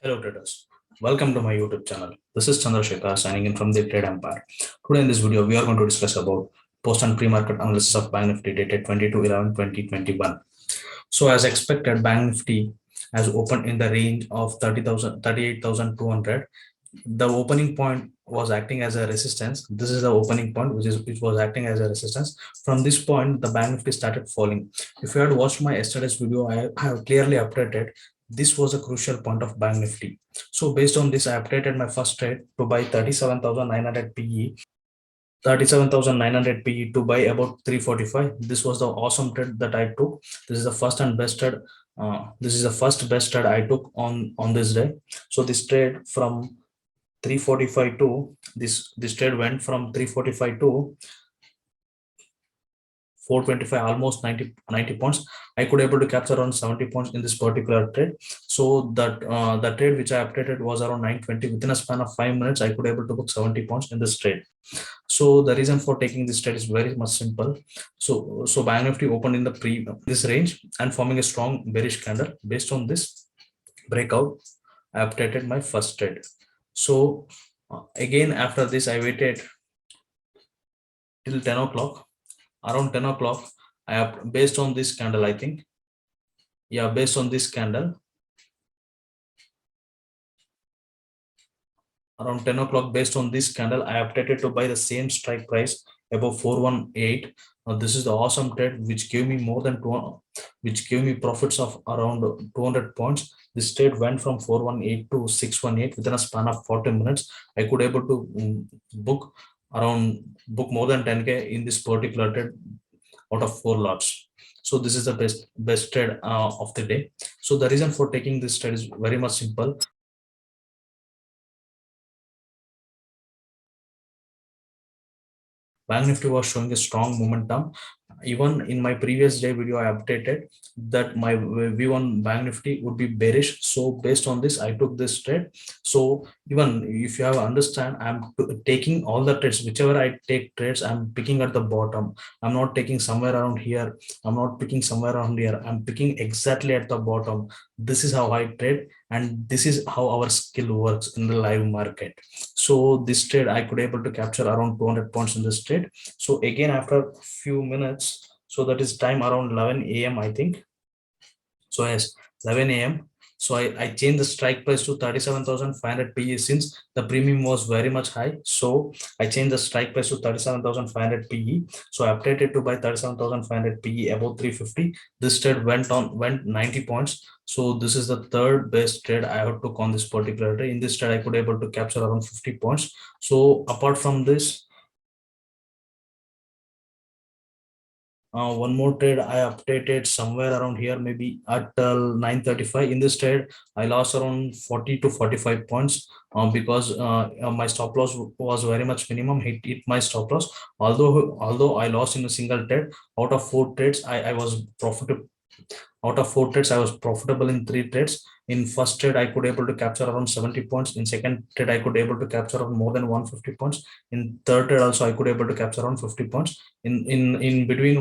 Hello traders, welcome to my YouTube channel. This is Chandrasekhar signing in from the Trade Empire. Today in this video, we are going to discuss about post and pre-market analysis of Bank Nifty dated 22/11/2021. So as expected, Bank Nifty has opened in the range of 38,200. The opening point was acting as a resistance. This is the opening point, which was acting as a resistance. From this point, the Bank Nifty started falling. If you had watched my yesterday's video, I have clearly updated this was a crucial point of Bank Nifty. So based on this, I updated my first trade to buy 37,900 PE. 37,900 PE to buy about 345. This was the awesome trade that I took. This is the first and best trade. This is the first best trade I took on this day. So this trade from 345 to this trade went from 345 to 425, almost 90 points. I could able to capture around 70 points in this particular trade. So that the trade which I updated was around 920. Within a span of 5 minutes, I could able to book 70 points in this trade. So the reason for taking this trade is very much simple. So Bank Nifty opened in this range and forming a strong bearish candle. Based on this breakout, I updated my first trade. So again, after this, I waited till 10 o'clock. Around 10 o'clock, I have, based on this candle, I think, yeah, based on this candle, around 10 o'clock, based on this candle, I updated to buy the same strike price above 418. This is the awesome trade which gave me more than which gave me profits of around 200 points. This trade went from 418 to 618 within a span of 40 minutes. I could able to book more than 10k in this particular trade out of 4 lots. So this is the best trade of the day. So the reason for taking this trade is very much simple. Bank Nifty was showing a strong momentum. Even in my previous day video, I updated that my V1 Bank Nifty would be bearish. So based on this, I took this trade. So even if you have understand, I'm taking all the trades, whichever I take trades, I'm picking at the bottom. I'm not taking somewhere around here. I'm not picking somewhere around here. I'm picking exactly at the bottom. This is how I trade, and this is how our skill works in the live market. So this trade I could able to capture around 200 points in this trade. So again, after few minutes, so that is time around 11 a.m. I think. So yes, 11 a.m. So I changed the strike price to 37,500 PE since the premium was very much high. So I changed the strike price to 37,500 PE. So I updated to buy 37,500 PE above 350. This trade went 90 points. So this is the third best trade I have took on this particular day. In this trade, I could able to capture around 50 points. So apart from this, one more trade I updated somewhere around here, maybe at 9:35. In this trade, I lost around 40 to 45 points because my stop loss was very much minimum. Hit my stop loss. Although I lost in a single trade, out of 4 trades, I was profitable. Out of 4 trades, I was profitable in 3 trades. In first trade, I could able to capture around 70 points. In second trade, I could able to capture around more than 150 points. In third trade, also I could able to capture around 50 points. In between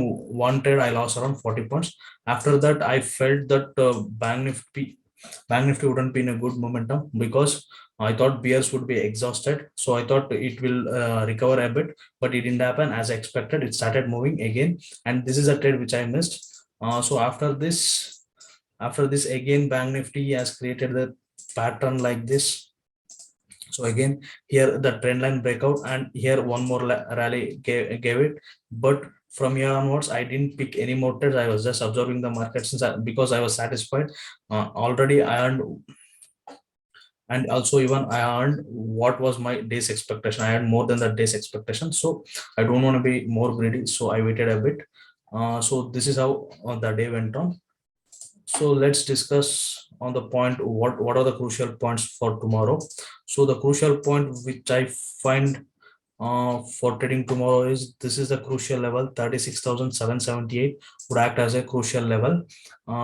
one trade, I lost around 40 points. After that, I felt that Bank Nifty wouldn't be in a good momentum because I thought bears would be exhausted. So I thought it will recover a bit, but it didn't happen as expected. It started moving again, and this is a trade which I missed. So after this again, Bank Nifty has created the pattern like this. So again, here the trend line breakout, and here one more rally gave it. But from here onwards, I didn't pick any more trades. I was just observing the market because I was satisfied. Already I earned, and also even I earned what was my day's expectation. I had more than the day's expectation. So I don't want to be more greedy. So I waited a bit. So this is how the day went on. So let's discuss on the point what are the crucial points for tomorrow. So the crucial point which I find for trading tomorrow is this is the crucial level 36,778 would act as a crucial level.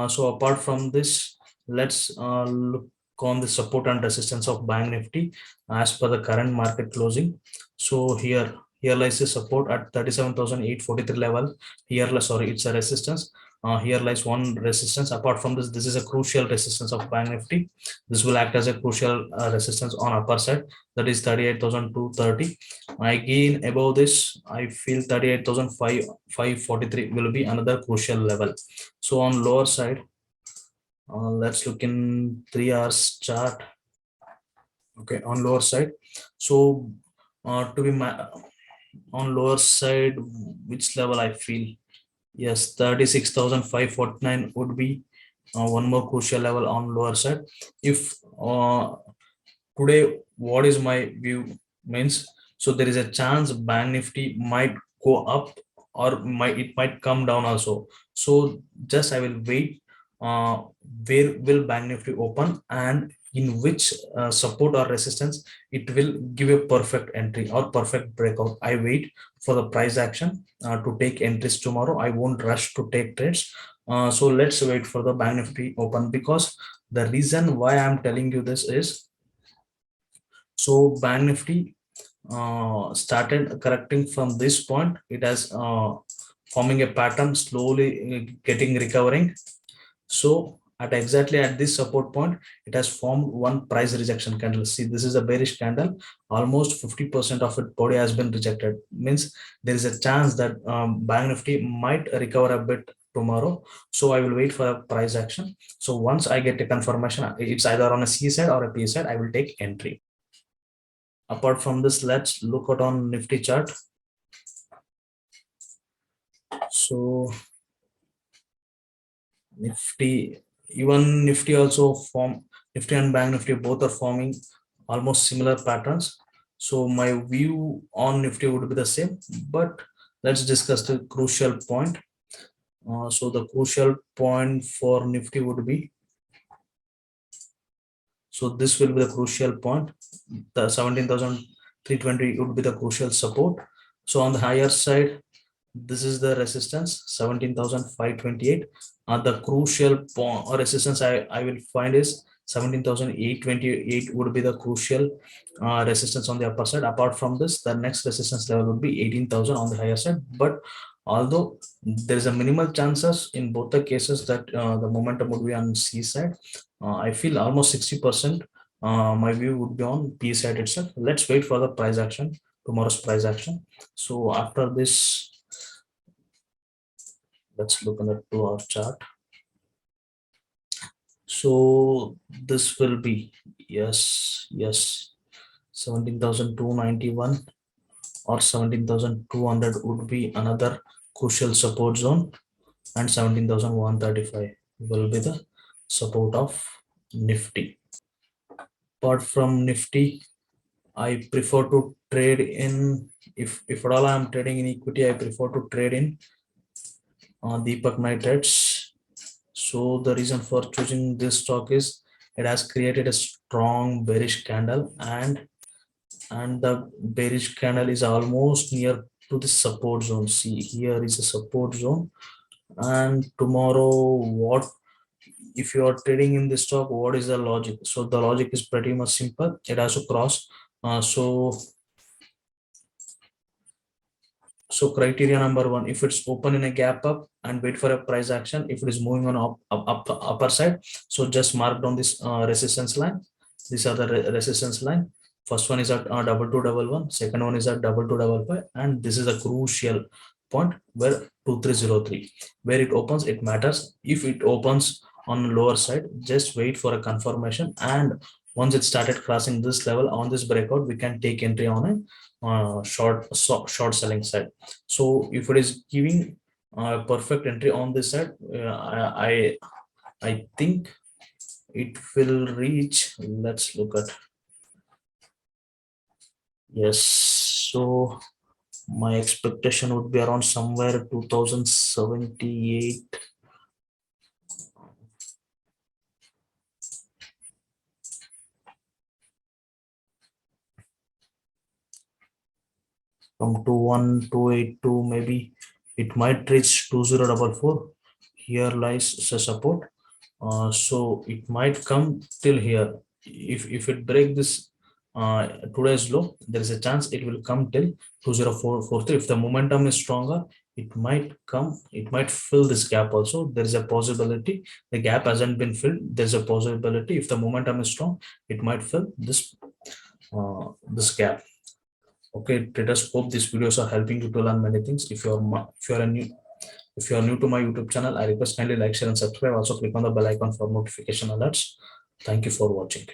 So apart from this, let's look on the support and resistance of Bank Nifty as per the current market closing. So here lies the support at 37,843 level. Here, sorry, it's a resistance. Here lies one resistance. Apart from this, this is a crucial resistance of Bank Nifty. This will act as a crucial resistance on upper side, that is 38,230. Again, above this, I feel 38,543 will be another crucial level. So on lower side, let's look in 3 hours chart. Okay, on lower side. So to be on lower side, which level I feel? Yes, 36,549 would be one more crucial level on lower side. If today, what is my view means, so there is a chance Bank Nifty might go up, or it might come down also. So just I will wait, uh, where will Bank Nifty open, and in which support or resistance it will give a perfect entry or perfect breakout. I wait for the price action to take entries tomorrow. I won't rush to take trades. So let's wait for the Bank Nifty open, because the reason why I'm telling you this is, so Bank Nifty started correcting from this point. It has forming a pattern, slowly getting recovering. So at this support point, it has formed one price rejection candle. See, this is a bearish candle. Almost 50% of its body has been rejected. Means there is a chance that Bank Nifty might recover a bit tomorrow. So I will wait for a price action. So once I get a confirmation, it's either on a C side or a P side, I will take entry. Apart from this, let's look at on Nifty chart. So Nifty, even Nifty also form, Nifty and Bank Nifty both are forming almost similar patterns. So my view on Nifty would be the same, but let's discuss the crucial point. So the crucial point for Nifty would be, so this will be the crucial point. The 17,320 would be the crucial support. So on the higher side, this is the resistance 17,528. The crucial point or resistance I will find is 17,828 would be the crucial resistance on the upper side. Apart from this, the next resistance level would be 18,000 on the higher side. But although there is a minimal chances in both the cases that the momentum would be on C side, I feel almost 60% my view would be on P side itself. Let's wait for the price action, tomorrow's price action. So after this, let's look at the 2 hour chart. So this will be, yes, 17,291 or 17,200 would be another crucial support zone, and 17,135 will be the support of Nifty. Apart from Nifty, I prefer to trade in, if at all I'm trading in equity, I prefer to trade in Deepak Nitrite's. So the reason for choosing this stock is it has created a strong bearish candle, and the bearish candle is almost near to the support zone. See, here is a support zone, and tomorrow, what if you are trading in this stock, what is the logic? So the logic is pretty much simple. It has to cross. So criteria number one, if it's open in a gap up and wait for a price action, if it is moving on upper side, so just mark down this resistance line. These are the resistance line. First one is at 2211, second one is at 2255, and this is a crucial point where 2303, where it opens, it matters. If it opens on lower side, just wait for a confirmation, and once it started crossing this level on this breakout, we can take entry on a short selling side. So if it is giving a perfect entry on this side, I think it will reach, let's look at, yes, so my expectation would be around somewhere 2078. From 21282, maybe it might reach 2044. Here lies the support. So it might come till here. If it break this today's low, there is a chance it will come till 20443. If the momentum is stronger, it might come, it might fill this gap also. There is a possibility the gap hasn't been filled. There's a possibility if the momentum is strong, it might fill this gap. Okay, traders, hope these videos are helping you to learn many things. If you are new to my YouTube channel, I request kindly like, share, and subscribe. Also, click on the bell icon for notification alerts. Thank you for watching.